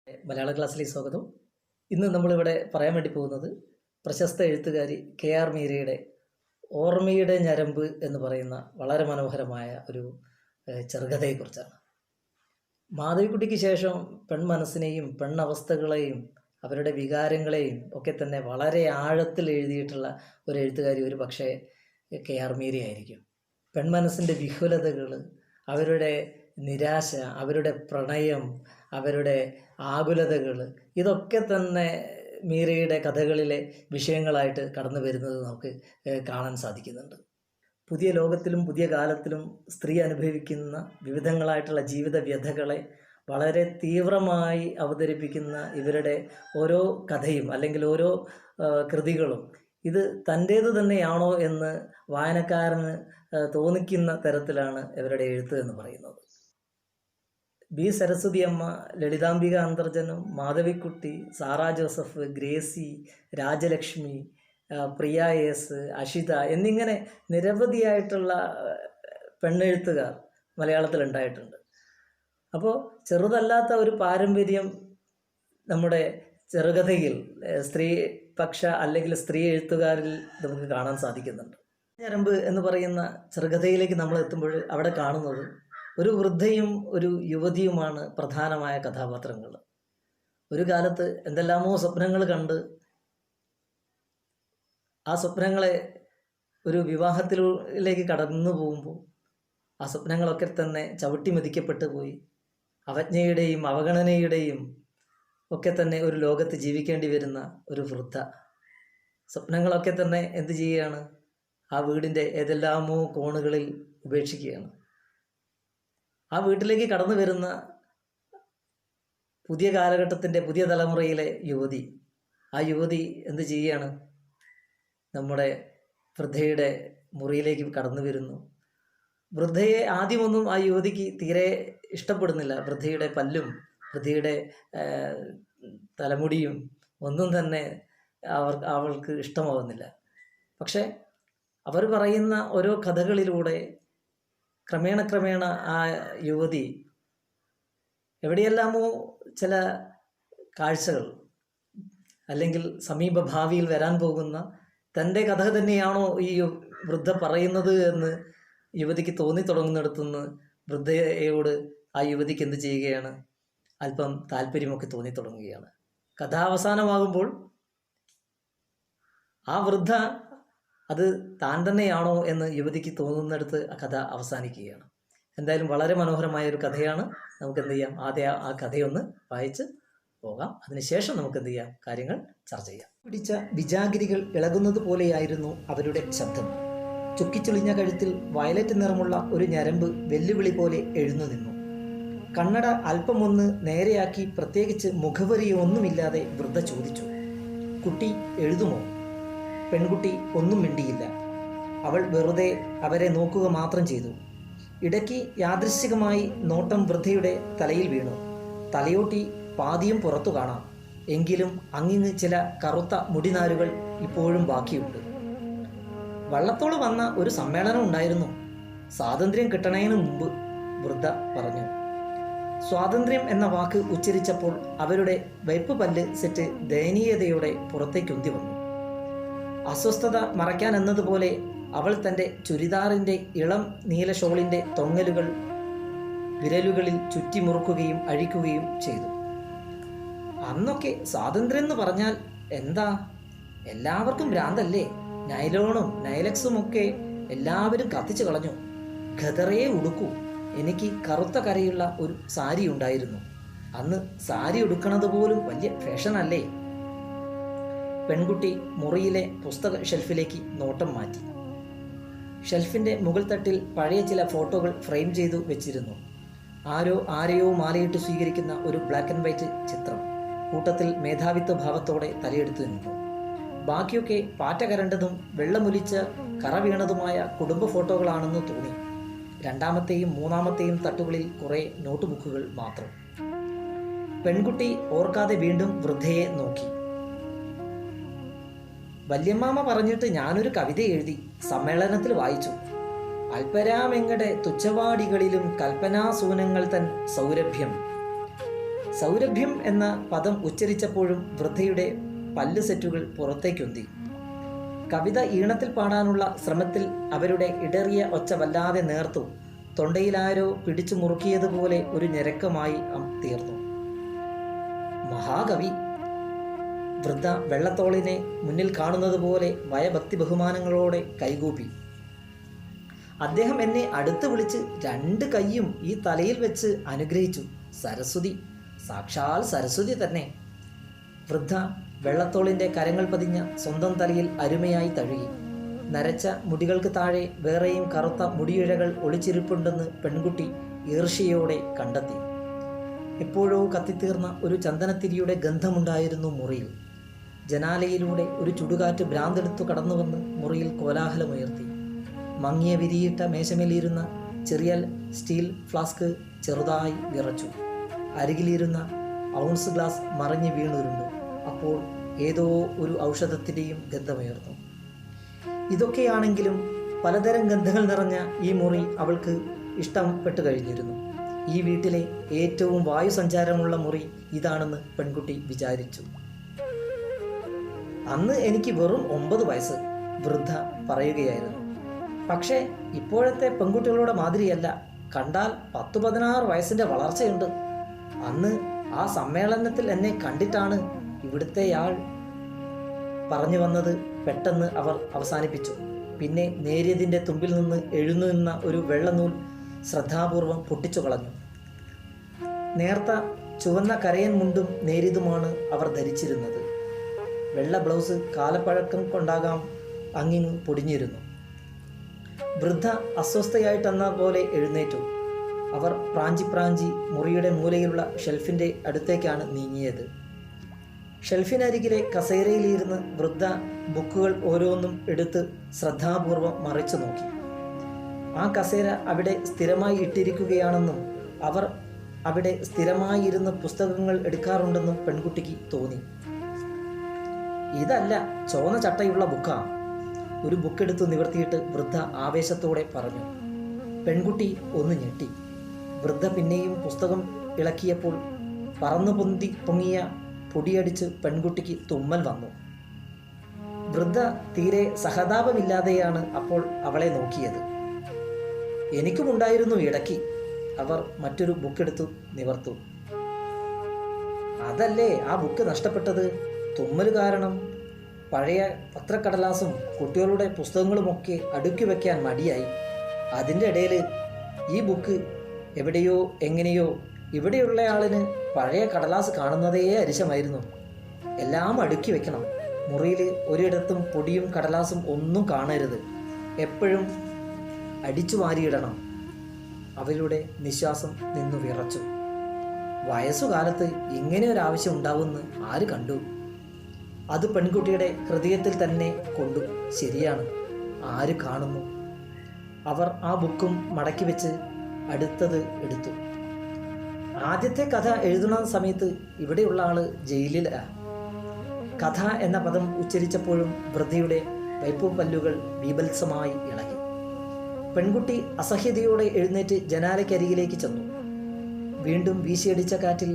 മലയാള ക്ലാസ്സിലേക്ക് സ്വാഗതം. ഇന്ന് നമ്മളിവിടെ പറയാൻ വേണ്ടി പോകുന്നത് പ്രശസ്ത എഴുത്തുകാരി KR മീരയുടെ ഓർമ്മയുടെ ഞരമ്പ് എന്ന് പറയുന്ന വളരെ മനോഹരമായ ഒരു ചെറുകഥയെക്കുറിച്ചാണ്. മാധവിക്കുട്ടിക്ക് ശേഷം പെൺമനസ്സിനെയും പെണ്ണവസ്ഥകളെയും അവരുടെ വികാരങ്ങളെയും ഒക്കെ തന്നെ വളരെ ആഴത്തിൽ എഴുതിയിട്ടുള്ള ഒരു എഴുത്തുകാരി ഒരു പക്ഷേ KR മീരയായിരിക്കും. പെൺമനസ്സിൻ്റെ വിഹുലതകൾ, അവരുടെ നിരാശ, അവരുടെ പ്രണയം, അവരുടെ ആകുലതകൾ, ഇതൊക്കെ തന്നെ മീരയുടെ കഥകളിലെ വിഷയങ്ങളായിട്ട് കടന്നു വരുന്നത് നമുക്ക് കാണാൻ സാധിക്കുന്നുണ്ട്. പുതിയ ലോകത്തിലും പുതിയ കാലത്തിലും സ്ത്രീ അനുഭവിക്കുന്ന വിവിധങ്ങളായിട്ടുള്ള ജീവിത വ്യഥകളെ വളരെ തീവ്രമായി അവതരിപ്പിക്കുന്ന ഇവരുടെ ഓരോ കഥയും അല്ലെങ്കിൽ ഓരോ കൃതികളും ഇത് തൻ്റേത് തന്നെയാണോ എന്ന് വായനക്കാരന് തോന്നിക്കുന്ന തരത്തിലാണ് ഇവരുടെ എഴുത്ത് എന്ന് പറയുന്നത്. B. സരസ്വതി അമ്മ, ലളിതാംബിക അന്തർജനം, മാധവിക്കുട്ടി, സാറാ ജോസഫ്, ഗ്രേസി, രാജലക്ഷ്മി, പ്രിയ S, അഷിത എന്നിങ്ങനെ നിരവധിയായിട്ടുള്ള പെണ്ണെഴുത്തുകാർ മലയാളത്തിൽ ഉണ്ടായിട്ടുണ്ട്. അപ്പോൾ ചെറുതല്ലാത്ത ഒരു പാരമ്പര്യം നമ്മുടെ ചെറുകഥയിൽ സ്ത്രീപക്ഷ അല്ലെങ്കിൽ സ്ത്രീ എഴുത്തുകാരിൽ നമുക്ക് കാണാൻ സാധിക്കുന്നുണ്ട്. ഞരമ്പ് എന്ന് പറയുന്ന ചെറുകഥയിലേക്ക് നമ്മൾ എത്തുമ്പോൾ അവിടെ കാണുന്നത് ഒരു വൃദ്ധയും ഒരു യുവതിയുമാണ് പ്രധാനമായ കഥാപാത്രങ്ങൾ. ഒരു കാലത്ത് എന്തെല്ലാമോ സ്വപ്നങ്ങൾ കണ്ട് ആ സ്വപ്നങ്ങളെ ഒരു വിവാഹത്തിലേക്ക് കടന്നു പോകുമ്പോൾ ആ സ്വപ്നങ്ങളൊക്കെ തന്നെ ചവിട്ടി മെതിക്കപ്പെട്ടു പോയി അവജ്ഞയുടെയും അവഗണനയുടെയും ഒക്കെ തന്നെ ഒരു ലോകത്ത് ജീവിക്കേണ്ടി വരുന്ന ഒരു വൃദ്ധ. സ്വപ്നങ്ങളൊക്കെ തന്നെ എന്ത് ചെയ്യുകയാണ്? ആ വീടിൻ്റെ ഏതെല്ലാമോ കോണുകളിൽ ഉപേക്ഷിക്കുകയാണ്. ആ വീട്ടിലേക്ക് കടന്നു വരുന്ന പുതിയ കാലഘട്ടത്തിൻ്റെ പുതിയ തലമുറയിലെ യുവതി, ആ യുവതി എന്ത് ചെയ്യുകയാണ്? നമ്മുടെ വൃദ്ധയുടെ മുറിയിലേക്ക് കടന്നു വരുന്നു. വൃദ്ധയെ ആദ്യമൊന്നും ആ യുവതിക്ക് തീരെ ഇഷ്ടപ്പെടുന്നില്ല. വൃദ്ധയുടെ പല്ലും വൃദ്ധയുടെ തലമുടിയും ഒന്നും തന്നെ അവൾക്ക് ഇഷ്ടമാവുന്നില്ല. പക്ഷെ അവർ പറയുന്ന ഓരോ കഥകളിലൂടെ ക്രമേണ ആ യുവതി എവിടെയെല്ലാമോ ചില കാഴ്ചകൾ അല്ലെങ്കിൽ സമീപ ഭാവിയിൽ വരാൻ പോകുന്ന തൻ്റെ കഥ തന്നെയാണോ ഈ വൃദ്ധ പറയുന്നത് എന്ന് യുവതിക്ക് തോന്നി തുടങ്ങുന്നിടത്തുനിന്ന് വൃദ്ധയോട് ആ യുവതിക്ക് എന്ത് ചെയ്യുകയാണ്? അല്പം താല്പര്യമൊക്കെ തോന്നി തുടങ്ങുകയാണ്. കഥാവസാനമാകുമ്പോൾ ആ വൃദ്ധ അത് താൻ തന്നെയാണോ എന്ന് യുവതിക്ക് തോന്നുന്നിടത്ത് ആ കഥ അവസാനിക്കുകയാണ്. എന്തായാലും വളരെ മനോഹരമായ ഒരു കഥയാണ്. നമുക്ക് എന്ത് ചെയ്യാം? ആദ്യം ആ കഥയൊന്ന് വായിച്ച് പോകാം. അതിനുശേഷം നമുക്ക് എന്ത് ചെയ്യാം? കാര്യങ്ങൾ ചർച്ച ചെയ്യാം. പിടിച്ച വിജാഗിരികൾ ഇളകുന്നത് പോലെയായിരുന്നു അവരുടെ ശബ്ദം. ചുക്കിച്ചുളിഞ്ഞ കഴുത്തിൽ വയലറ്റ് നിറമുള്ള ഒരു ഞരമ്പ് വെല്ലുവിളി പോലെ എഴുന്നു നിന്നു. കണ്ണട അല്പമൊന്ന് നേരെയാക്കി പ്രത്യേകിച്ച് മുഖവരിയൊന്നുമില്ലാതെ വൃദ്ധ ചോദിച്ചു, കുട്ടി എഴുതുമോ? പെൺകുട്ടി ഒന്നും മിണ്ടിയില്ല. അവൾ വെറുതെ അവരെ നോക്കുക മാത്രം ചെയ്തു. ഇടയ്ക്ക് യാദൃശ്ചികമായി നോട്ടം വൃദ്ധയുടെ തലയിൽ വീണു. തലയോട്ടി പാതിയും പുറത്തു കാണാം. എങ്കിലും അങ്ങിങ്ങ് ചില കറുത്ത മുടിനാരുകൾ ഇപ്പോഴും ബാക്കിയുണ്ട്. വള്ളത്തോൾ വന്ന ഒരു സമ്മേളനം ഉണ്ടായിരുന്നു. സ്വാതന്ത്ര്യം കിട്ടണതിന് മുമ്പ്, വൃദ്ധ പറഞ്ഞു. സ്വാതന്ത്ര്യം എന്ന വാക്ക് ഉച്ചരിച്ചപ്പോൾ അവരുടെ വൈപ്പ് പല്ല് സെറ്റ് ദയനീയതയോടെ പുറത്തേക്കുന്തി വന്നു. അസ്വസ്ഥത മറയ്ക്കാൻ എന്നതുപോലെ അവൾ തൻ്റെ ചുരിദാറിൻ്റെ ഇളം നീല ഷോളിൻ്റെ തൊങ്ങലുകൾ വിരലുകളിൽ ചുറ്റിമുറുക്കുകയും അഴിക്കുകയും ചെയ്തു. അന്നൊക്കെ സ്വാതന്ത്ര്യം എന്ന് പറഞ്ഞാൽ എന്താ? എല്ലാവർക്കും ഭ്രാന്തല്ലേ? നൈലോണും നൈലക്സും ഒക്കെ എല്ലാവരും കത്തിച്ചു കളഞ്ഞു. ഖദറയെ ഉടുക്കൂ. എനിക്ക് കറുത്ത കരയുള്ള ഒരു സാരി ഉണ്ടായിരുന്നു. അന്ന് സാരി ഉടുക്കണത് പോലും വലിയ ഫാഷനല്ലേ? പെൺകുട്ടി മുറിയിലെ പുസ്തക ഷെൽഫിലേക്ക് നോട്ടം മാറ്റി. ഷെൽഫിൻ്റെ മുകൾ തട്ടിൽ പഴയ ചില ഫോട്ടോകൾ ഫ്രെയിം ചെയ്തു വെച്ചിരുന്നു. ആരെയോ മാലയിട്ട് സ്വീകരിക്കുന്ന ഒരു ബ്ലാക്ക് ആൻഡ് വൈറ്റ് ചിത്രം. കൂട്ടത്തിൽ മേധാവിത്വ ഭാവത്തോടെ തലയെടുത്തു നിന്നു. ബാക്കിയൊക്കെ പാറ്റ കരണ്ടതും വെള്ളമൊലിച്ച കറ വീണതുമായ കുടുംബ ഫോട്ടോകളാണെന്ന് തോന്നി. രണ്ടാമത്തെയും മൂന്നാമത്തെയും തട്ടുകളിൽ കുറേ നോട്ട് ബുക്കുകൾ മാത്രം. പെൺകുട്ടി ഓർക്കാതെ വീണ്ടും വൃദ്ധയെ നോക്കി. വല്യമ്മാമ പറഞ്ഞിട്ട് ഞാനൊരു കവിത എഴുതി, സമ്മേളനത്തിൽ വായിച്ചു. അല്പരാമെങ്ങടെ തുച്ഛവാടികളിലും കൽപ്പനാസൂനങ്ങൾ തൻ സൗരഭ്യം. സൗരഭ്യം എന്ന പദം ഉച്ചരിച്ചപ്പോഴും വൃദ്ധയുടെ പല്ല് സെറ്റുകൾ പുറത്തേക്കൊന്തി. കവിത ഈണത്തിൽ പാടാനുള്ള ശ്രമത്തിൽ അവരുടെ ഇടറിയ ഒച്ച വല്ലാതെ നേർത്തു. തൊണ്ടയിലാരോ പിടിച്ചു മുറുക്കിയതുപോലെ ഒരു ഞരക്കമായി തീർന്നു. മഹാകവി! വൃദ്ധ വെള്ളത്തോളിനെ മുന്നിൽ കാണുന്നത് പോലെ ഭയഭക്തി ബഹുമാനങ്ങളോടെ കൈകൂപ്പി. അദ്ദേഹം എന്നെ അടുത്ത് വിളിച്ച് 2 കൈയും ഈ തലയിൽ വെച്ച് അനുഗ്രഹിച്ചു. സരസ്വതി, സാക്ഷാൽ സരസ്വതി തന്നെ. വൃദ്ധ വെള്ളത്തോളിൻ്റെ കരങ്ങൾ പതിഞ്ഞ സ്വന്തം തലയിൽ അരുമയായി തഴുകി. നരച്ച മുടികൾക്ക് താഴെ വേറെയും കറുത്ത മുടിയിഴകൾ ഒളിച്ചിരിപ്പുണ്ടെന്ന് പെൺകുട്ടി ഈർഷ്യയോടെ കണ്ടെത്തി. എപ്പോഴോ കത്തിത്തീർന്ന ഒരു ചന്ദനത്തിരിയുടെ ഗന്ധമുണ്ടായിരുന്നു മുറിയിൽ. ജനാലയിലൂടെ ഒരു ചുടുകാറ്റ് ഭ്രാന്തെടുത്തു കടന്നുവന്ന് മുറിയിൽ കോലാഹലമുയർത്തി. മങ്ങിയ വിരിയിട്ട മേശമേലിരുന്ന ചെറിയ സ്റ്റീൽ ഫ്ലാസ്ക് ചെറുതായി വിറച്ചു. അരികിലിരുന്ന ഔൺസ് ഗ്ലാസ് മറിഞ്ഞ് വീണുരുണ്ടു. അപ്പോൾ ഏതോ ഒരു ഔഷധത്തിൻ്റെയും ഗന്ധമുയർന്നു. ഇതൊക്കെയാണെങ്കിലും പലതരം ഗന്ധങ്ങൾ നിറഞ്ഞ ഈ മുറി അവൾക്ക് ഇഷ്ടപ്പെട്ടു കഴിഞ്ഞിരുന്നു. ഈ വീട്ടിലെ ഏറ്റവും വായുസഞ്ചാരമുള്ള മുറി ഇതാണെന്ന് പെൺകുട്ടി വിചാരിച്ചു. അന്ന് എനിക്ക് വെറും 9 വയസ്സ്, വൃദ്ധ പറയുകയായിരുന്നു. പക്ഷേ ഇപ്പോഴത്തെ പെൺകുട്ടികളുടെ മാതിരിയല്ല. കണ്ടാൽ 10-16 വയസ്സിൻ്റെ വളർച്ചയുണ്ട്. അന്ന് ആ സമ്മേളനത്തിൽ എന്നെ കണ്ടിട്ടാണ് ഇവിടുത്തെയാൾ പറഞ്ഞു വന്നത്. പെട്ടെന്ന് അവർ അവസാനിപ്പിച്ചു. പിന്നെ നേരിയതിൻ്റെ തുമ്പിൽ നിന്ന് എഴുന്നുനിന്ന ഒരു വെള്ളനൂൽ ശ്രദ്ധാപൂർവം പൊട്ടിച്ചു കളഞ്ഞു. നേർത്ത ചുവന്ന കരയൻ മുണ്ടും നേരിയതുമാണ് അവർ ധരിച്ചിരുന്നത്. വെള്ള ബ്ലൗസ് കാലപ്പഴക്കം കൊണ്ടാകാം അങ്ങിങ്ങ് പൊടിഞ്ഞിരുന്നു. വൃദ്ധ അസ്വസ്ഥയായിട്ടെന്ന പോലെ എഴുന്നേറ്റു. അവർ പ്രാഞ്ചി മുറിയുടെ മൂലയിലുള്ള ഷെൽഫിൻ്റെ അടുത്തേക്കാണ് നീങ്ങിയത്. ഷെൽഫിനരികിലെ കസേരയിലിരുന്ന് വൃദ്ധ ബുക്കുകൾ ഓരോന്നും എടുത്ത് ശ്രദ്ധാപൂർവം മറിച്ചു നോക്കി. ആ കസേര അവിടെ സ്ഥിരമായി ഇട്ടിരിക്കുകയാണെന്നും അവർ അവിടെ സ്ഥിരമായി ഇരുന്ന് പുസ്തകങ്ങൾ എടുക്കാറുണ്ടെന്നും പെൺകുട്ടിക്ക് തോന്നി. ഇതല്ല, ചോന്ന ചട്ടയുള്ള ബുക്കാ. ഒരു ബുക്കെടുത്ത് നിവർത്തിയിട്ട് വൃദ്ധ ആവേശത്തോടെ പറഞ്ഞു. പെൺകുട്ടി ഒന്ന് ഞെട്ടി. വൃദ്ധ പിന്നെയും പുസ്തകം ഇളക്കിയപ്പോൾ പറന്നു പൊങ്ങിയ പൊടിയടിച്ച് പെൺകുട്ടിക്ക് തുമ്മൽ വന്നു. വൃദ്ധ തീരെ സഹതാപമില്ലാതെയാണ് അപ്പോൾ അവളെ നോക്കിയത്. എനിക്കുമുണ്ടായിരുന്നു ഇടയ്ക്ക്. അവർ മറ്റൊരു ബുക്കെടുത്തു നിവർത്തു. അതല്ലേ ആ ബുക്ക് നഷ്ടപ്പെട്ടത്? തുമ്മൽ കാരണം പഴയ പത്രക്കടലാസും കുട്ടികളുടെ പുസ്തകങ്ങളുമൊക്കെ അടുക്കി വയ്ക്കാൻ മടിയായി. അതിൻ്റെ ഇടയിൽ ഈ ബുക്ക് എവിടെയോ എങ്ങനെയോ. ഇവിടെയുള്ള ആളിന് പഴയ കടലാസ് കാണുന്നതേ അരിശമായിരുന്നു. എല്ലാം അടുക്കി വെക്കണം. മുറിയിൽ ഒരിടത്തും പൊടിയും കടലാസും ഒന്നും കാണരുത്. എപ്പോഴും അടിച്ചു വാരിയിടണം. അവരുടെ നിശ്വാസം നിന്നു വിറച്ചു. വയസ്സുകാലത്ത് ഇങ്ങനെ ഒരാവശ്യം ഉണ്ടാവുമെന്ന് ആര് കണ്ടു? അത് പെൺകുട്ടിയുടെ ഹൃദയത്തിൽ തന്നെ കൊണ്ടു. ശരിയാണ്, ആര് കാണുന്നു? അവർ ആ ബുക്കും മടക്കി വെച്ച് അടുത്തത് എടുത്തു. ആദ്യത്തെ കഥ എഴുതുന്ന സമയത്ത് ഇവിടെയുള്ള ആള് ജയിലിലാണ്. കഥ എന്ന പദം ഉച്ചരിച്ചപ്പോഴും വൃദ്ധയുടെ വൈപ്പുപല്ലുകൾ ബീഭത്സമായി ഇളകി. പെൺകുട്ടി അസഹ്യതയോടെ എഴുന്നേറ്റ് ജനാലയ്ക്കരികിലേക്ക് ചെന്നു. വീണ്ടും വീശിയടിച്ച കാറ്റിൽ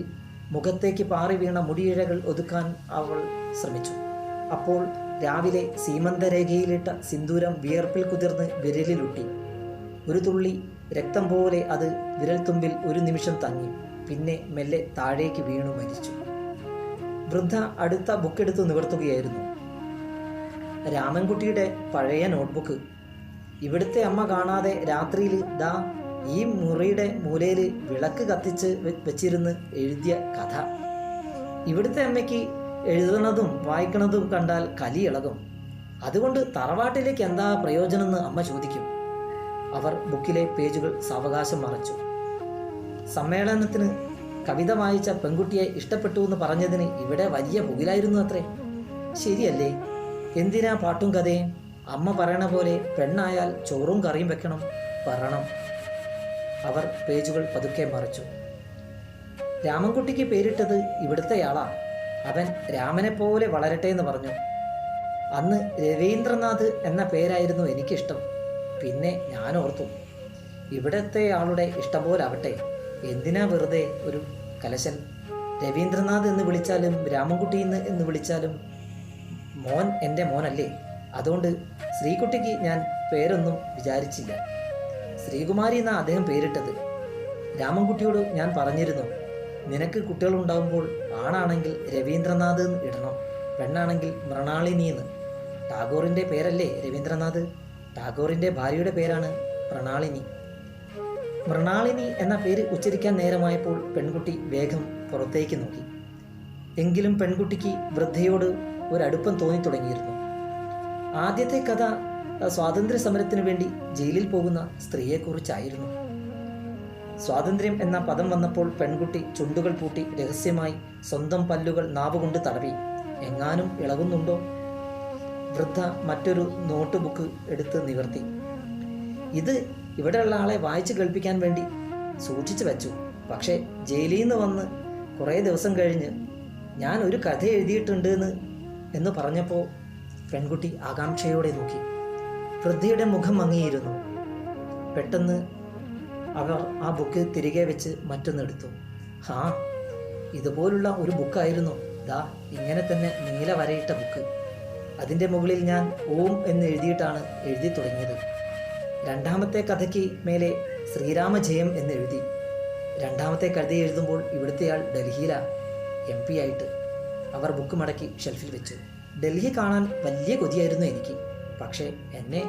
മുഖത്തേക്ക് പാറി വീണ മുടിയിഴകൾ ഒതുക്കാൻ അവൾ ശ്രമിച്ചു. അപ്പോൾ രാവിലെ സീമന്തരേഖയിലിട്ട സിന്ദൂരം വിയർപ്പിൽ കുതിർന്ന് വിരലിലുട്ടി. ഒരു തുള്ളി രക്തം പോലെ അത് വിരൽത്തുമ്പിൽ ഒരു നിമിഷം തങ്ങി. പിന്നെ മെല്ലെ താഴേക്ക് വീണു മരിച്ചു. വൃദ്ധ അടുത്ത ബുക്കെടുത്ത് നിവർത്തുകയായിരുന്നു. രാമൻകുട്ടിയുടെ പഴയ നോട്ട്ബുക്ക്. ഇവിടുത്തെ അമ്മ കാണാതെ രാത്രിയിൽ ദാ ഈ മുറിയുടെ മൂലയിൽ വിളക്ക് കത്തിച്ച് വെച്ചിരുന്ന് എഴുതിയ കഥ. ഇവിടുത്തെ അമ്മയ്ക്ക് എഴുതണതും വായിക്കണതും കണ്ടാൽ കലി ഇളകും. അതുകൊണ്ട് തറവാട്ടിലേക്ക് എന്താ പ്രയോജനമെന്ന് അമ്മ ചോദിക്കും. അവർ ബുക്കിലെ പേജുകൾ സാവകാശം മറച്ചു. സമ്മേളനത്തിന് കവിത വായിച്ച പെൺകുട്ടിയെ ഇഷ്ടപ്പെട്ടു എന്ന് പറഞ്ഞതിന് ഇവിടെ വലിയ പുകിലായിരുന്നു അത്രേ. ശരിയല്ലേ? എന്തിനാ പാട്ടും കഥയും? അമ്മ പറയണ പോലെ പെണ്ണായാൽ ചോറും കറിയും വെക്കണം, പറയണം. അവർ പേജുകൾ പതുക്കെ മറിച്ചു. രാമൻകുട്ടിക്ക് പേരിട്ടത് ഇവിടുത്തെയാളാ. അവൻ രാമനെ പോലെ വളരട്ടെ എന്ന് പറഞ്ഞു. അന്ന് രവീന്ദ്രനാഥ് എന്ന പേരായിരുന്നു എനിക്കിഷ്ടം. പിന്നെ ഞാൻ ഓർത്തു, ഇവിടത്തെ ആളുടെ ഇഷ്ടം പോലെ ആവട്ടെ, എന്തിനാ വെറുതെ ഒരു കലശൽ. രവീന്ദ്രനാഥ് എന്ന് വിളിച്ചാലും രാമൻകുട്ടി എന്ന് വിളിച്ചാലും മോൻ എൻ്റെ മോനല്ലേ. അതുകൊണ്ട് ശ്രീകുട്ടിക്ക് ഞാൻ പേരൊന്നും വിചാരിച്ചില്ല. ശ്രീകുമാരി എന്നാണ് അദ്ദേഹം പേരിട്ടത്. രാമൻകുട്ടിയോട് ഞാൻ പറഞ്ഞിരുന്നു, നിനക്ക് കുട്ടികളുണ്ടാകുമ്പോൾ ആണാണെങ്കിൽ രവീന്ദ്രനാഥ് എന്ന് ഇടണം, പെണ്ണാണെങ്കിൽ മൃണാളിനി എന്ന്. ടാഗോറിൻ്റെ പേരല്ലേ രവീന്ദ്രനാഥ്? ടാഗോറിൻ്റെ ഭാര്യയുടെ പേരാണ് മൃണാളിനി. മൃണാളിനി എന്ന പേര് ഉച്ചരിക്കാൻ നേരമായപ്പോൾ പെൺകുട്ടി വേഗം പുറത്തേക്ക് നോക്കി. എങ്കിലും പെൺകുട്ടിക്ക് വൃദ്ധയോട് ഒരടുപ്പം തോന്നി തുടങ്ങിയിരുന്നു. ആദ്യത്തെ കഥ സ്വാതന്ത്ര്യ സമരത്തിനു വേണ്ടി ജയിലിൽ പോകുന്ന സ്ത്രീയെക്കുറിച്ചായിരുന്നു. സ്വാതന്ത്ര്യം എന്ന പദം വന്നപ്പോൾ പെൺകുട്ടി ചുണ്ടുകൾ പൂട്ടി രഹസ്യമായി സ്വന്തം പല്ലുകൾ നാവുകൊണ്ട് തടവി. എങ്ങാനും ഇളകുന്നുണ്ടോ? വൃദ്ധ മറ്റൊരു നോട്ട് ബുക്ക് എടുത്ത് നിവർത്തി. ഇത് ഇവിടെയുള്ള ആളെ വായിച്ചു കേൾപ്പിക്കാൻ വേണ്ടി സൂക്ഷിച്ചു വെച്ചു. പക്ഷേ ജയിലിൽ നിന്ന് വന്ന് കുറേ ദിവസം കഴിഞ്ഞ് ഞാൻ ഒരു കഥ എഴുതിയിട്ടുണ്ട് എന്ന് പറഞ്ഞപ്പോൾ പെൺകുട്ടി ആകാംക്ഷയോടെ നോക്കി. വൃദ്ധയുടെ മുഖം മങ്ങിയിരുന്നു. പെട്ടെന്ന് അവർ ആ ബുക്ക് തിരികെ വെച്ച് മറ്റൊന്നെടുത്തു. ഹാ, ഇതുപോലുള്ള ഒരു ബുക്കായിരുന്നു. ദാ ഇങ്ങനെ തന്നെ നീല വരയിട്ട ബുക്ക്. അതിൻ്റെ മുകളിൽ ഞാൻ ഓം എന്ന് എഴുതിയിട്ടാണ് എഴുതി തുടങ്ങിയത്. രണ്ടാമത്തെ കഥയ്ക്ക് മേലെ ശ്രീരാമജയം എന്ന് എഴുതി. രണ്ടാമത്തെ കഥ എഴുതുമ്പോൾ ഇവിടുത്തെയാൾ ഡൽഹിയിലാണ് MP ആയിട്ട്. അവർ ബുക്ക് മടക്കി ഷെൽഫിൽ വെച്ചു. ഡൽഹി കാണാൻ വലിയ കൊതിയായിരുന്നു എനിക്ക്. പക്ഷേ എന്നെ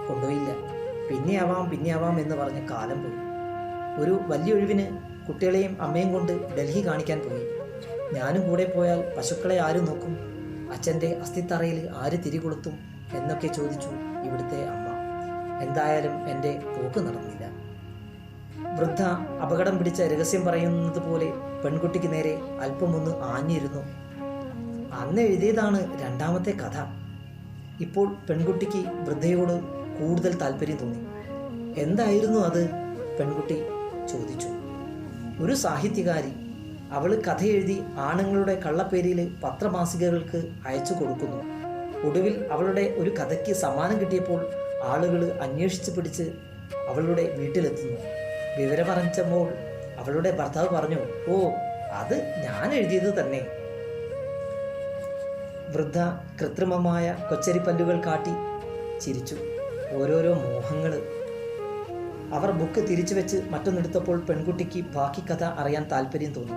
കൊണ്ടുപോയില്ല. പിന്നെയാവാം എന്ന് പറഞ്ഞ് കാലം പോയി. ഒരു വലിയ ഒഴിവിന് കുട്ടികളെയും അമ്മയും കൊണ്ട് ഡൽഹി കാണിക്കാൻ പോയി. ഞാനും കൂടെ പോയാൽ പശുക്കളെ ആര് നോക്കും? അച്ഛൻ്റെ അസ്ഥിത്തറയിൽ ആര് തിരികൊളുത്തും എന്നൊക്കെ ചോദിച്ചു ഇവിടുത്തെ അമ്മ. എന്തായാലും എൻ്റെ പോക്ക് നടന്നില്ല. വൃദ്ധ അപകടം പിടിച്ച രഹസ്യം പറയുന്നത് പോലെ പെൺകുട്ടിക്ക് നേരെ അല്പമൊന്ന് ആഞ്ഞിരുന്നു. അന്ന് എഴുതിയതാണ് രണ്ടാമത്തെ കഥ. ഇപ്പോൾ പെൺകുട്ടിക്ക് വൃദ്ധയോട് കൂടുതൽ താല്പര്യം തോന്നി. എന്തായിരുന്നു അത്? പെൺകുട്ടി ചോദിച്ചു. ഒരു സാഹിത്യകാരി. അവൾ കഥ എഴുതി ആണുങ്ങളുടെ കള്ളപ്പേരിൽ പത്രമാസികകൾക്ക് അയച്ചു കൊടുക്കുന്നു. ഒടുവിൽ അവളുടെ ഒരു കഥയ്ക്ക് സമ്മാനം കിട്ടിയപ്പോൾ ആളുകൾ അന്വേഷിച്ച് പിടിച്ച് അവളുടെ വീട്ടിലെത്തുന്നു. വിവരമറിഞ്ഞപ്പോൾ അവളുടെ ഭർത്താവ് പറഞ്ഞു, ഓ, അത് ഞാൻ എഴുതിയത് തന്നെ. വൃദ്ധ കൃത്രിമമായ കൊച്ചരിപ്പല്ലുകൾ കാട്ടി ചിരിച്ചു. ഓരോരോ മോഹങ്ങൾ. അവർ ബുക്ക് തിരിച്ചു വെച്ച് മറ്റൊന്നെടുത്തപ്പോൾ പെൺകുട്ടിക്ക് ബാക്കി കഥ അറിയാൻ താല്പര്യം തോന്നി.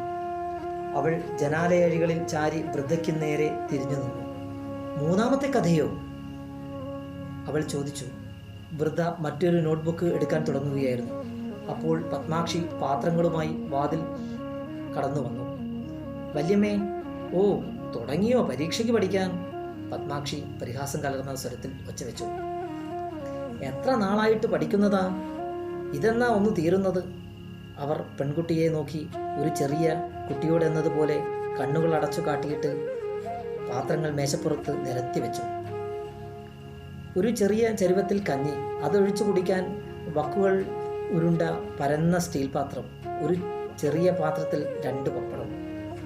അവൾ ജനാലയഴികളിൽ ചാരി വൃദ്ധയ്ക്ക് നേരെ തിരിഞ്ഞു നിന്നു. മൂന്നാമത്തെ കഥയോ? അവൾ ചോദിച്ചു. വൃദ്ധ മറ്റൊരു നോട്ട്ബുക്ക് എടുക്കാൻ തുടങ്ങുകയായിരുന്നു. അപ്പോൾ പത്മാക്ഷി പാത്രങ്ങളുമായി വാതിൽ കടന്നു വന്നു. വല്യമ്മേ, ഓ, തുടങ്ങിയോ പരീക്ഷയ്ക്ക് പഠിക്കാൻ? പത്മാക്ഷി പരിഹാസം കലർന്ന സ്വരത്തിൽ ഒച്ചവെച്ചു. എത്ര നാളായിട്ട് പഠിക്കുന്നതാ? ഇതെന്നാ ഒന്ന് തീരുന്നത്? അവർ പെൺകുട്ടിയെ നോക്കി ഒരു ചെറിയ കുട്ടിയോടെന്നതുപോലെ കണ്ണുകൾ അടച്ചു കാട്ടിയിട്ട് പാത്രങ്ങൾ മേശപ്പുറത്ത് നിരത്തി വെച്ചു. ഒരു ചെറിയ ചരുവത്തിൽ കഞ്ഞി, അതൊഴിച്ചു കുടിക്കാൻ വക്കുകൾ ഉരുണ്ട പരന്ന സ്റ്റീൽ പാത്രം, ഒരു ചെറിയ പാത്രത്തിൽ 2 പപ്പടം.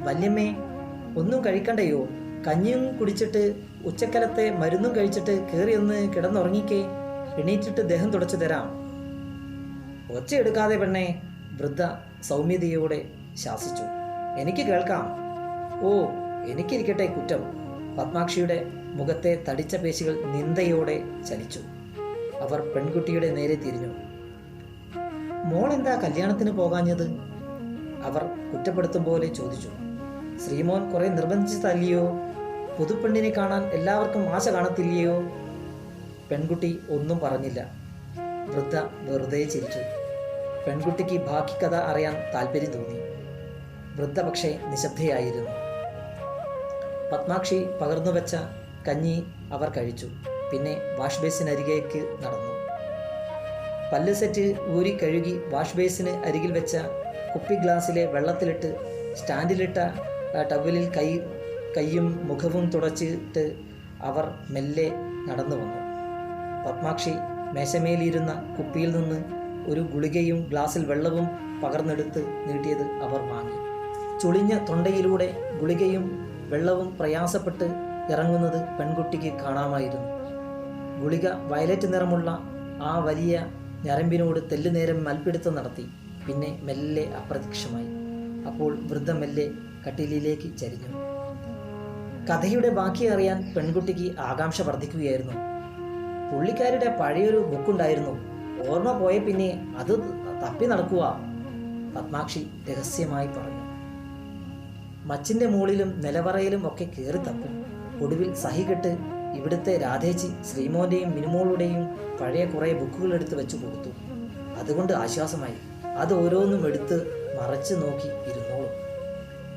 വല്യമ്മേ, ഒന്നും കഴിക്കണ്ടയോ? കഞ്ഞിയും കുടിച്ചിട്ട് ഉച്ചക്കലത്തെ മരുന്നും കഴിച്ചിട്ട് കയറിയൊന്ന് കിടന്നുറങ്ങിക്കേ. എണീറ്റിട്ട് ദേഹം തുടച്ചു തരാം. ഒച്ചയെടുക്കാതെ പെണ്ണേ, വൃദ്ധ സൗമ്യതയോടെ ശാസിച്ചു. എനിക്ക് കേൾക്കാം. ഓ, എനിക്കിരിക്കട്ടെ കുറ്റം. പത്മാക്ഷിയുടെ മുഖത്തെ തടിച്ച പേശികൾ നിന്ദയോടെ ചലിച്ചു. അവർ പെൺകുട്ടിയുടെ നേരെ തിരിഞ്ഞു. മോളെന്താ കല്യാണത്തിന് പോകാഞ്ഞത്? അവർ കുറ്റപ്പെടുത്തും പോലെ ചോദിച്ചു. ശ്രീമോൻ കുറെ നിർബന്ധിച്ച് തല്ലിയോ? പുതുപ്പെണ്ണിനെ കാണാൻ എല്ലാവർക്കും ആശ കാണത്തില്ലയോ? പെൺകുട്ടി ഒന്നും പറഞ്ഞില്ല. വൃദ്ധ വെറുതെ ചിരിച്ചു. പെൺകുട്ടിക്ക് ബാക്കി കഥ അറിയാൻ താല്പര്യം തോന്നി. വൃദ്ധ പക്ഷേ നിശബ്ദയായിരുന്നു. പത്മാക്ഷി പകർന്നു വെച്ച കഞ്ഞി അവർ കഴിച്ചു. പിന്നെ വാഷ് ബേസിനരികേക്ക് നടന്നു. പല്ല് സെറ്റ് ഊരി കഴുകി വാഷ് ബേസിന് അരികിൽ വെച്ച കുപ്പി ഗ്ലാസ്സിലെ വെള്ളത്തിലിട്ട് സ്റ്റാൻഡിലിട്ട ടവലിൽ കൈയും മുഖവും തുടച്ചിട്ട് അവർ മെല്ലെ നടന്നു വന്നു. പത്മാക്ഷി മേശമേലിരുന്ന കുപ്പിയിൽ നിന്ന് ഒരു ഗുളികയും ഗ്ലാസ്സിൽ വെള്ളവും പകർന്നെടുത്ത് നീട്ടിയത് അവർ വാങ്ങി. ചുളിഞ്ഞ തൊണ്ടയിലൂടെ ഗുളികയും വെള്ളവും പ്രയാസപ്പെട്ട് ഇറങ്ങുന്നത് പെൺകുട്ടിക്ക് കാണാമായിരുന്നു. ഗുളിക വയലറ്റ് നിറമുള്ള ആ വലിയ ഞരമ്പിനോട് തെല്ലുനേരം മൽപ്പിടുത്തം നടത്തി. പിന്നെ മെല്ലെ അപ്രത്യക്ഷമായി. അപ്പോൾ വൃദ്ധ മെല്ലെ കട്ടിലിലേക്ക് ചരിഞ്ഞു. കഥയുടെ ബാക്കി അറിയാൻ പെൺകുട്ടിക്ക് ആകാംക്ഷ വർദ്ധിക്കുകയായിരുന്നു. പുള്ളിക്കാരുടെ പഴയൊരു ബുക്കുണ്ടായിരുന്നു, ഓർമ്മ പോയ പിന്നെ അത് തപ്പി നടക്കുക, പത്മാക്ഷി രഹസ്യമായി പറഞ്ഞു. മച്ചിൻ്റെ മുകളിലും നിലവറയിലും ഒക്കെ കയറി തപ്പും. ഒടുവിൽ സഹികെട്ട് ഇവിടുത്തെ രാധേച്ചി ശ്രീമോൻ്റെയും മിനുമോളുടെയും പഴയ കുറേ ബുക്കുകൾ എടുത്ത് വെച്ചു കൊടുത്തു. അതുകൊണ്ട് ആശ്വാസമായി. അത് ഓരോന്നും എടുത്ത് മറച്ച് നോക്കി ഇരുന്നോളും.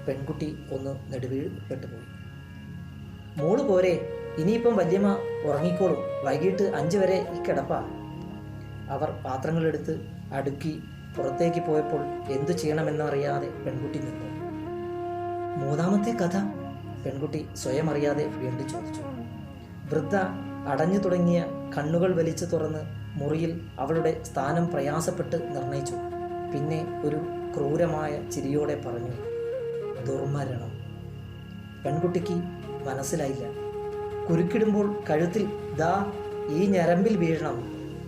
പെൺകുട്ടി ഒന്ന് നെടുവീഴ്പ്പെട്ടുപോയി. മോള് പോരെ, ഇനിയിപ്പം വല്യമ്മ ഉറങ്ങിക്കോളും, വൈകിട്ട് 5 വരെ ഈ കിടപ്പാ. അവർ പാത്രങ്ങളെടുത്ത് അടുക്കി പുറത്തേക്ക് പോയപ്പോൾ എന്തു ചെയ്യണമെന്നറിയാതെ പെൺകുട്ടി നിന്നു. മൂന്നാമത്തെ കഥ? പെൺകുട്ടി സ്വയം അറിയാതെ വീണ്ടും ചോദിച്ചു. വൃദ്ധ അടഞ്ഞു തുടങ്ങിയ കണ്ണുകൾ വലിച്ചു തുറന്ന് മുറിയിൽ അവളുടെ സ്ഥാനം പ്രയാസപ്പെട്ട് നിർണയിച്ചു. പിന്നെ ഒരു ക്രൂരമായ ചിരിയോടെ പറഞ്ഞു, ദുർമരണം. പെൺകുട്ടിക്ക് മനസ്സിലായില്ല. കുരുക്കിടുമ്പോൾ കഴുത്തിൽ ദാ ഈ ഞരമ്പിൽ വീഴണം.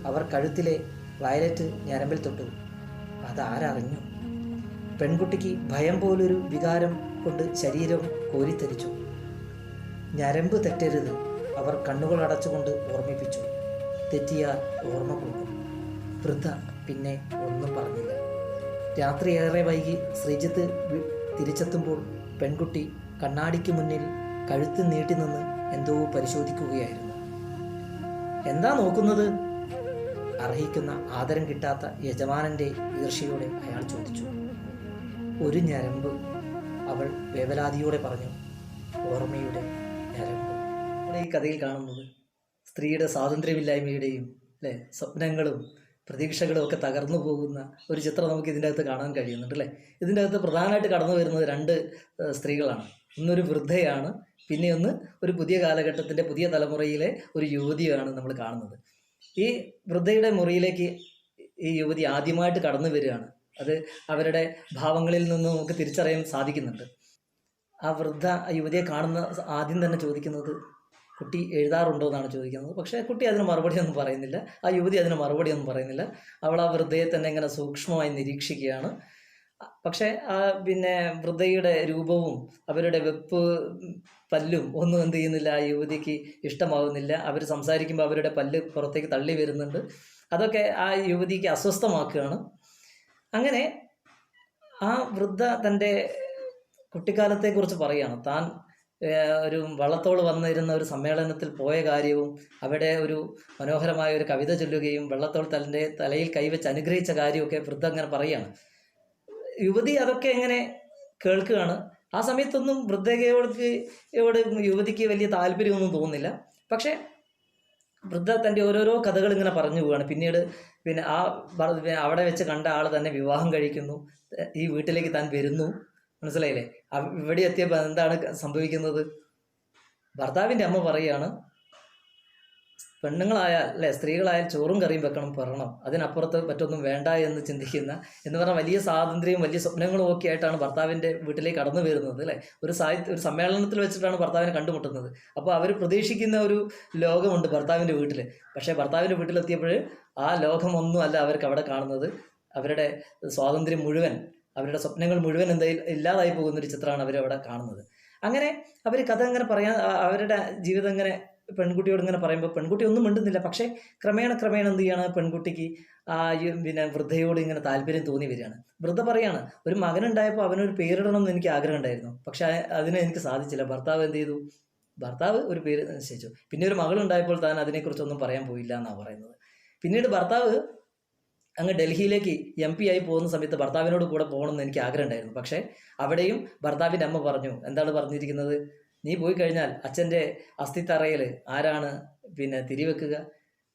അവർ കഴുത്തിലെ വയലറ്റ് ഞരമ്പിൽ തൊട്ടു. അതാരറിഞ്ഞു? പെൺകുട്ടിക്ക് ഭയം പോലൊരു വികാരം കൊണ്ട് ശരീരം കോരിത്തരിച്ചു. ഞരമ്പ് തെറ്റരുത്, അവർ കണ്ണുകൾ അടച്ചുകൊണ്ട് ഓർമ്മിപ്പിച്ചു. തെറ്റിയാൽ ഓർമ്മ കൊടുക്കും. വൃദ്ധ പിന്നെ ഒന്നും പറഞ്ഞില്ല. രാത്രി ഏറെ വൈകി ശ്രീജിത്ത് തിരിച്ചെത്തുമ്പോൾ പെൺകുട്ടി കണ്ണാടിക്ക് മുന്നിൽ കഴുത്ത് നീട്ടി നിന്ന് എന്തോ പരിശോധിക്കുകയായിരുന്നു. എന്താ നോക്കുന്നത്? അർഹിക്കുന്ന ആദരം കിട്ടാത്ത യജമാനന്റെ ഈർഷ്യയോടെ അയാൾ ചോദിച്ചു. ഒരു ഞരമ്പ്, അവൾ വേവലാതിയോടെ പറഞ്ഞു. ഓർമ്മയുടെ ഞരമ്പ്. ഈ കഥയിൽ കാണുന്നത് സ്ത്രീയുടെ സ്വാതന്ത്ര്യമില്ലായ്മയുടെയും സ്വപ്നങ്ങളും പ്രതീക്ഷകളും ഒക്കെ തകർന്നു പോകുന്ന ഒരു ചിത്രം നമുക്ക് ഇതിൻ്റെ അകത്ത് കാണാൻ കഴിയുന്നുണ്ട് അല്ലേ. ഇതിൻ്റെ അകത്ത് പ്രധാനമായിട്ട് കടന്നു വരുന്നത് 2 സ്ത്രീകളാണ്. ഒന്നൊരു വൃദ്ധയാണ്, പിന്നെ ഒന്ന് ഒരു പുതിയ കാലഘട്ടത്തിൻ്റെ പുതിയ തലമുറയിലെ ഒരു യുവതിയാണ് നമ്മൾ കാണുന്നത്. ഈ വൃദ്ധയുടെ മുറിയിലേക്ക് ഈ യുവതി ആദ്യമായിട്ട് കടന്നു വരികയാണ്. അത് അവരുടെ ഭാവങ്ങളിൽ നിന്ന് നമുക്ക് തിരിച്ചറിയാൻ സാധിക്കുന്നുണ്ട്. ആ വൃദ്ധ യുവതിയെ കാണുന്ന ആദ്യം തന്നെ ചോദിക്കുന്നത് കുട്ടി എഴുതാറുണ്ടോ എന്നാണ് ചോദിക്കുന്നത്. പക്ഷേ കുട്ടി അതിന് മറുപടിയൊന്നും പറയുന്നില്ല. ആ യുവതി അതിന് മറുപടിയൊന്നും പറയുന്നില്ല. അവൾ ആ വൃദ്ധയെ തന്നെ ഇങ്ങനെ സൂക്ഷ്മമായി നിരീക്ഷിക്കുകയാണ്. പക്ഷേ പിന്നെ വൃദ്ധയുടെ രൂപവും അവരുടെ വെപ്പ് പല്ലും ഒന്നും എന്ത് ചെയ്യുന്നില്ല, ആ യുവതിക്ക് ഇഷ്ടമാവുന്നില്ല. അവർ സംസാരിക്കുമ്പോൾ അവരുടെ പല്ല് പുറത്തേക്ക് തള്ളി വരുന്നുണ്ട്. അതൊക്കെ ആ യുവതിക്ക് അസ്വസ്ഥമാക്കുകയാണ്. അങ്ങനെ ആ വൃദ്ധ തൻ്റെ കുട്ടിക്കാലത്തെക്കുറിച്ച് പറയുകയാണ്. താൻ ഒരു വള്ളത്തോൾ വന്നിരുന്ന ഒരു സമ്മേളനത്തിൽ പോയ കാര്യവും അവിടെ ഒരു മനോഹരമായ ഒരു കവിത ചൊല്ലുകയും വെള്ളത്തോൾ തൻ്റെ തലയിൽ കൈവച്ച് അനുഗ്രഹിച്ച കാര്യമൊക്കെ വൃദ്ധ അങ്ങനെ പറയുകയാണ്. യുവതി അതൊക്കെ എങ്ങനെ കേൾക്കുകയാണ്. ആ സമയത്തൊന്നും വൃദ്ധയോട് യുവതിക്ക് വലിയ താല്പര്യമൊന്നും തോന്നുന്നില്ല. പക്ഷേ വൃദ്ധ തൻ്റെ ഓരോരോ കഥകൾ ഇങ്ങനെ പറഞ്ഞു പോവുകയാണ്. പിന്നീട് പിന്നെ അവിടെ വെച്ച് കണ്ട ആൾ തന്നെ വിവാഹം കഴിക്കുന്നു, ഈ വീട്ടിലേക്ക് താൻ വരുന്നു. മനസ്സിലായില്ലേ? ഇവിടെ എത്തിയപ്പോൾ എന്താണ് സംഭവിക്കുന്നത്? ഭർത്താവിൻ്റെ അമ്മ പറയുകയാണ്, പെണ്ണുങ്ങളായാൽ സ്ത്രീകളായാൽ ചോറും കറിയും വെക്കണം, പറയണം, അതിനപ്പുറത്ത് മറ്റൊന്നും വേണ്ട എന്ന് ചിന്തിക്കുന്ന, എന്ന് പറഞ്ഞാൽ വലിയ സ്വാതന്ത്ര്യവും വലിയ സ്വപ്നങ്ങളും ഒക്കെ ആയിട്ടാണ് ഭർത്താവിൻ്റെ വീട്ടിലേക്ക് കടന്നു വരുന്നത് ഒരു സമ്മേളനത്തിൽ വെച്ചിട്ടാണ് ഭർത്താവിനെ കണ്ടുമുട്ടുന്നത്. അപ്പോൾ അവർ പ്രതീക്ഷിക്കുന്ന ഒരു ലോകമുണ്ട് ഭർത്താവിൻ്റെ വീട്ടിൽ. പക്ഷേ ഭർത്താവിൻ്റെ വീട്ടിലെത്തിയപ്പോൾ ആ ലോകമൊന്നും അല്ല അവർക്ക് അവിടെ കാണുന്നത്. അവരുടെ സ്വാതന്ത്ര്യം മുഴുവൻ, അവരുടെ സ്വപ്നങ്ങൾ മുഴുവൻ എന്തായാലും ഇല്ലാതായി പോകുന്നൊരു ചിത്രമാണ് അവരവിടെ കാണുന്നത്. അങ്ങനെ അവർ കഥ ഇങ്ങനെ പറയാൻ, അവരുടെ ജീവിതം ഇങ്ങനെ പെൺകുട്ടിയോട് ഇങ്ങനെ പറയുമ്പോൾ പെൺകുട്ടി ഒന്നും മിണ്ടുന്നില്ല. പക്ഷേ ക്രമേണ എന്ത് ചെയ്യാണ്, പെൺകുട്ടിക്ക് പിന്നെ വൃദ്ധയോട് ഇങ്ങനെ താല്പര്യം തോന്നി വരികയാണ്. വൃദ്ധ പറയാണ്, ഒരു മകനുണ്ടായപ്പോൾ അവനൊരു പേരിടണം എന്ന് എനിക്ക് ആഗ്രഹം ഉണ്ടായിരുന്നു, പക്ഷെ അതിന് എനിക്ക് സാധിച്ചില്ല. ഭർത്താവ് എന്ത് ചെയ്തു? ഭർത്താവ് ഒരു പേര് നിശ്ചയിച്ചു. പിന്നെ ഒരു മകളുണ്ടായപ്പോൾ താൻ അതിനെക്കുറിച്ചൊന്നും പറയാൻ പോയില്ല എന്നാണ് പറയുന്നത്. പിന്നീട് ഭർത്താവ് അങ്ങ് ഡൽഹിയിലേക്ക് MP ആയി പോകുന്ന സമയത്ത് ഭർത്താവിനോട് കൂടെ പോകണമെന്ന് എനിക്ക് ആഗ്രഹം ഉണ്ടായിരുന്നു. പക്ഷേ അവിടെയും ഭർത്താവിൻ്റെ അമ്മ പറഞ്ഞു, എന്താണ് പറഞ്ഞിരിക്കുന്നത്? നീ പോയി കഴിഞ്ഞാൽ അച്ഛൻ്റെ അസ്ഥിത്തറയിൽ ആരാണ് പിന്നെ തിരിവെക്കുക,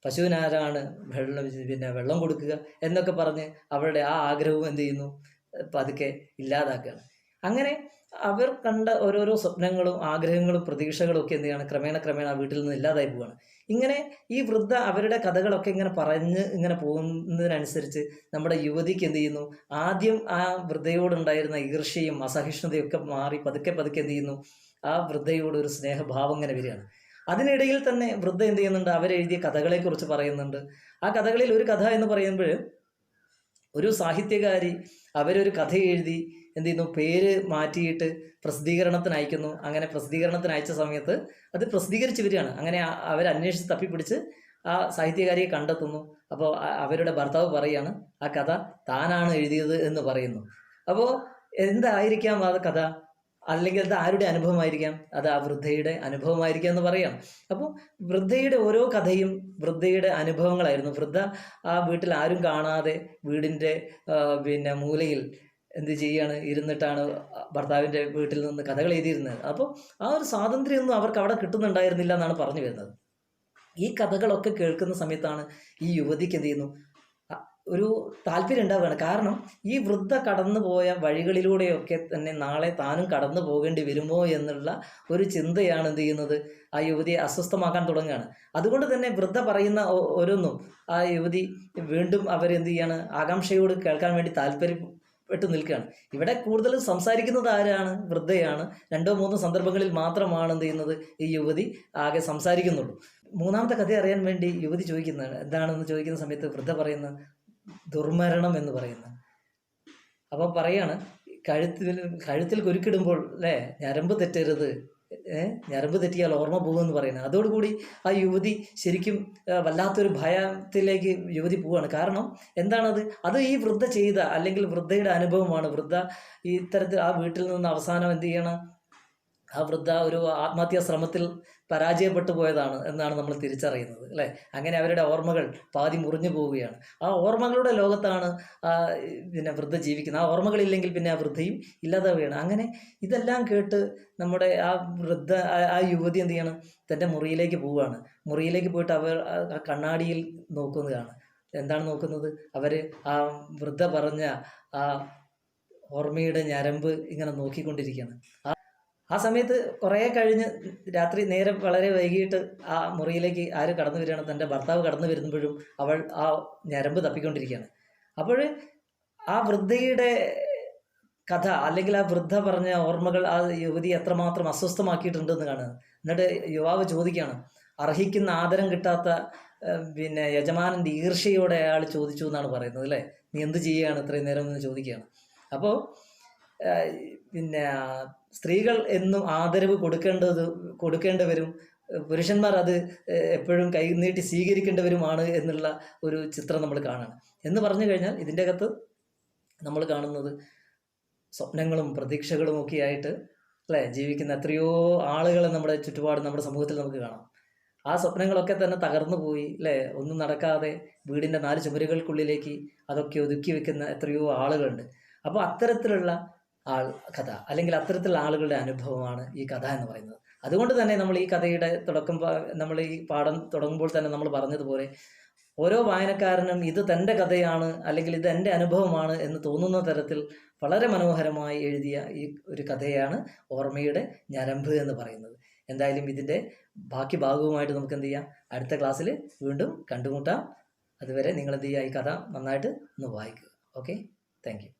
പശുവിനാരാണ് വെള്ളം കൊടുക്കുക എന്നൊക്കെ പറഞ്ഞ് അവരുടെ ആ ആഗ്രഹവും എന്ത് ചെയ്യുന്നു, പതുക്കെ ഇല്ലാതാക്കുകയാണ്. അങ്ങനെ അവർ കണ്ട ഓരോരോ സ്വപ്നങ്ങളും ആഗ്രഹങ്ങളും പ്രതീക്ഷകളും ഒക്കെ എന്ത് ചെയ്യാണ്, ക്രമേണ ആ വീട്ടിൽ നിന്ന് ഇല്ലാതായി പോവുകയാണ്. ഇങ്ങനെ ഈ വൃദ്ധ അവരുടെ കഥകളൊക്കെ ഇങ്ങനെ പറഞ്ഞ് ഇങ്ങനെ പോകുന്നതിനനുസരിച്ച് നമ്മുടെ യുവതിക്ക് എന്ത് ചെയ്യുന്നു, ആദ്യം ആ വൃദ്ധയോടുണ്ടായിരുന്ന ഈർഷ്യയും അസഹിഷ്ണുതയും ഒക്കെ മാറി പതുക്കെ എന്ത് ചെയ്യുന്നു, ആ വൃദ്ധയോട് ഒരു സ്നേഹഭാവം ഇങ്ങനെ വരികയാണ്. അതിനിടയിൽ തന്നെ വൃദ്ധ എന്ത് ചെയ്യുന്നുണ്ട്, അവരെഴുതിയ കഥകളെക്കുറിച്ച് പറയുന്നുണ്ട്. ആ കഥകളിൽ ഒരു കഥ എന്ന് പറയുമ്പോൾ ഒരു സാഹിത്യകാരി അവരൊരു കഥ എഴുതി എന്ത് ചെയ്യുന്നു, പേര് മാറ്റിയിട്ട് പ്രസിദ്ധീകരണത്തിന് അയക്കുന്നു. അങ്ങനെ പ്രസിദ്ധീകരണത്തിന് അയച്ച സമയത്ത് അത് പ്രസിദ്ധീകരിച്ച് വരികയാണ്. അങ്ങനെ അവർ അന്വേഷിച്ച് തപ്പിപ്പിടിച്ച് ആ സാഹിത്യകാരിയെ കണ്ടെത്തുന്നു. അപ്പോൾ അവരുടെ ഭർത്താവ് പറയുകയാണ് ആ കഥ താനാണ് എഴുതിയത് എന്ന് പറയുന്നു. അപ്പോൾ എന്തായിരിക്കാം ആ കഥ, അല്ലെങ്കിൽ അത് ആരുടെ അനുഭവമായിരിക്കാം? അത് ആ വൃദ്ധയുടെ അനുഭവമായിരിക്കാം എന്ന് പറയാം. അപ്പോൾ വൃദ്ധയുടെ ഓരോ കഥയും വൃദ്ധയുടെ അനുഭവങ്ങളായിരുന്നു. വൃദ്ധ ആ വീട്ടിൽ ആരും കാണാതെ വീടിൻ്റെ പിന്നെ മൂലയിൽ എന്ത് ചെയ്യാണ്, ഇരുന്നിട്ടാണ് ഭർത്താവിൻ്റെ വീട്ടിൽ നിന്ന് കഥകൾ എഴുതിയിരുന്നത്. അപ്പോൾ ആ ഒരു സ്വാതന്ത്ര്യമൊന്നും അവർക്ക് അവിടെ കിട്ടുന്നുണ്ടായിരുന്നില്ല എന്നാണ് പറഞ്ഞു വരുന്നത്. ഈ കഥകളൊക്കെ കേൾക്കുന്ന സമയത്താണ് ഈ യുവതിക്ക് എന്ത് ചെയ്യുന്നു, ഒരു താല്പര്യം ഉണ്ടാവുകയാണ്. കാരണം ഈ വൃദ്ധ കടന്നു പോയ വഴികളിലൂടെയൊക്കെ തന്നെ നാളെ താനും കടന്നു പോകേണ്ടി വരുമോ എന്നുള്ള ഒരു ചിന്തയാണ് എന്ത് ചെയ്യുന്നത്, ആ യുവതിയെ അസ്വസ്ഥമാക്കാൻ തുടങ്ങുകയാണ്. അതുകൊണ്ട് തന്നെ വൃദ്ധ പറയുന്ന ഓരോന്നും ആ യുവതി വീണ്ടും അവരെന്ത് ചെയ്യാണ്, ആകാംക്ഷയോട് കേൾക്കാൻ വേണ്ടി താല്പര്യപ്പെട്ട് നിൽക്കുകയാണ്. ഇവിടെ കൂടുതൽ സംസാരിക്കുന്നത് ആരാണ്? വൃദ്ധയാണ്. 2-3 സന്ദർഭങ്ങളിൽ മാത്രമാണ് എന്ത് ചെയ്യുന്നത്, ഈ യുവതി ആകെ സംസാരിക്കുന്നുള്ളൂ. മൂന്നാമത്തെ കഥ അറിയാൻ വേണ്ടി യുവതി ചോദിക്കുന്നതാണ്. എന്താണെന്ന് ചോദിക്കുന്ന സമയത്ത് വൃദ്ധ പറയുന്ന ദുർമരണം എന്ന് പറയുന്നത്. അപ്പം പറയാണ്, കഴുത്തിൽ കുരുക്കിടുമ്പോൾ അല്ലേ ഞരമ്പ് തെറ്റരുത്, ഞരമ്പ് തെറ്റിയാൽ ഓർമ്മ പോകുമെന്ന് പറയുന്നത്. അതോടുകൂടി ആ യുവതി ശരിക്കും വല്ലാത്തൊരു ഭയത്തിലേക്ക് യുവതി പോവുകയാണ്. കാരണം എന്താണത്, അത് ഈ വൃദ്ധ ചെയ്ത അല്ലെങ്കിൽ വൃദ്ധയുടെ അനുഭവമാണ്. വൃദ്ധ ഈ ഇത്തരത്തിൽ ആ വീട്ടിൽ നിന്ന് അവസാനം എന്ത് ചെയ്യണം, ആ വൃദ്ധ ഒരു ആത്മഹത്യാ ശ്രമത്തിൽ പരാജയപ്പെട്ടു പോയതാണ് എന്നാണ് നമ്മൾ തിരിച്ചറിയുന്നത് അല്ലേ. അങ്ങനെ അവരുടെ ഓർമ്മകൾ പാതി മുറിഞ്ഞു പോവുകയാണ്. ആ ഓർമ്മകളുടെ ലോകത്താണ് പിന്നെ വൃദ്ധ ജീവിക്കുന്നത്. ആ ഓർമ്മകളില്ലെങ്കിൽ പിന്നെ ആ വൃദ്ധയും ഇല്ലാതാവുകയാണ്. അങ്ങനെ ഇതെല്ലാം കേട്ട് നമ്മുടെ ആ വൃദ്ധ ആ യുവതി എന്ത് ചെയ്യണം, തൻ്റെ മുറിയിലേക്ക് പോവുകയാണ്. മുറിയിലേക്ക് പോയിട്ട് അവർ ആ കണ്ണാടിയിൽ നോക്കുന്നതാണ്. എന്താണ് നോക്കുന്നത്, അവർ ആ വൃദ്ധ പറഞ്ഞ ആ ഓർമ്മയുടെ ഞരമ്പ് ഇങ്ങനെ നോക്കിക്കൊണ്ടിരിക്കുകയാണ്. ആ സമയത്ത് കുറേ കഴിഞ്ഞ് രാത്രി നേരം വളരെ വൈകിട്ട് ആ മുറിയിലേക്ക് ആര് കടന്നു വരികയാണ്, തൻ്റെ ഭർത്താവ് കടന്നു വരുമ്പോഴും അവൾ ആ ഞരമ്പ് തപ്പിക്കൊണ്ടിരിക്കുകയാണ്. അപ്പോൾ ആ വൃദ്ധയുടെ കഥ അല്ലെങ്കിൽ ആ വൃദ്ധ പറഞ്ഞ ഓർമ്മകൾ ആ യുവതി എത്രമാത്രം അസ്വസ്ഥമാക്കിയിട്ടുണ്ടെന്ന് കാണുക. എന്നിട്ട് യുവാവ് ചോദിക്കുകയാണ്, അർഹിക്കുന്ന ആദരം കിട്ടാത്ത പിന്നെ യജമാനൻ്റെ ഈർഷ്യയോടെ അയാൾ ചോദിച്ചു എന്നാണ് പറയുന്നത് അല്ലേ. നീ എന്ത് ചെയ്യുകയാണ് ഇത്രയും നേരം എന്ന് ചോദിക്കുകയാണ്. അപ്പോൾ പിന്നെ സ്ത്രീകൾ എന്നും ആദരവ് കൊടുക്കേണ്ടവരും പുരുഷന്മാർ അത് എപ്പോഴും കൈനീട്ടി സ്വീകരിക്കേണ്ടവരുമാണ് എന്നുള്ള ഒരു ചിത്രം നമ്മൾ കാണണം. എന്ന് പറഞ്ഞു കഴിഞ്ഞാൽ ഇതിൻ്റെ അകത്ത് നമ്മൾ കാണുന്നത് സ്വപ്നങ്ങളും പ്രതീക്ഷകളും ഒക്കെ ആയിട്ട് അല്ലേ ജീവിക്കുന്ന എത്രയോ ആളുകളെ നമ്മുടെ ചുറ്റുപാട് നമ്മുടെ സമൂഹത്തിൽ നമുക്ക് കാണാം. ആ സ്വപ്നങ്ങളൊക്കെ തന്നെ തകർന്നു പോയി അല്ലേ, ഒന്നും നടക്കാതെ വീടിൻ്റെ 4 ചുമരുകൾക്കുള്ളിലേക്ക് അതൊക്കെ ഒതുക്കി വെക്കുന്ന എത്രയോ ആളുകളുണ്ട്. അപ്പോൾ അത്തരത്തിലുള്ള കഥ അല്ലെങ്കിൽ അത്തരത്തിലുള്ള ആളുകളുടെ അനുഭവമാണ് ഈ കഥ എന്ന് പറയുന്നത്. അതുകൊണ്ട് തന്നെ നമ്മൾ ഈ കഥയുടെ നമ്മൾ ഈ പാഠം തുടങ്ങുമ്പോൾ തന്നെ നമ്മൾ പറഞ്ഞതുപോലെ ഓരോ വായനക്കാരനും ഇത് തൻ്റെ കഥയാണ് അല്ലെങ്കിൽ ഇത് എൻ്റെ അനുഭവമാണ് എന്ന് തോന്നുന്ന തരത്തിൽ വളരെ മനോഹരമായി എഴുതിയ ഈ ഒരു കഥയാണ് ഓർമ്മയുടെ ഞരമ്പ് എന്ന് പറയുന്നത്. എന്തായാലും ഇതിൻ്റെ ബാക്കി ഭാഗവുമായിട്ട് നമുക്ക് എന്ത് ചെയ്യാം, അടുത്ത ക്ലാസ്സിൽ വീണ്ടും കണ്ടുമുട്ടാം. അതുവരെ നിങ്ങൾ എന്ത് ചെയ്യുക, ഈ കഥ നന്നായിട്ട് ഒന്ന് വായിക്കുക. Okay, thank you.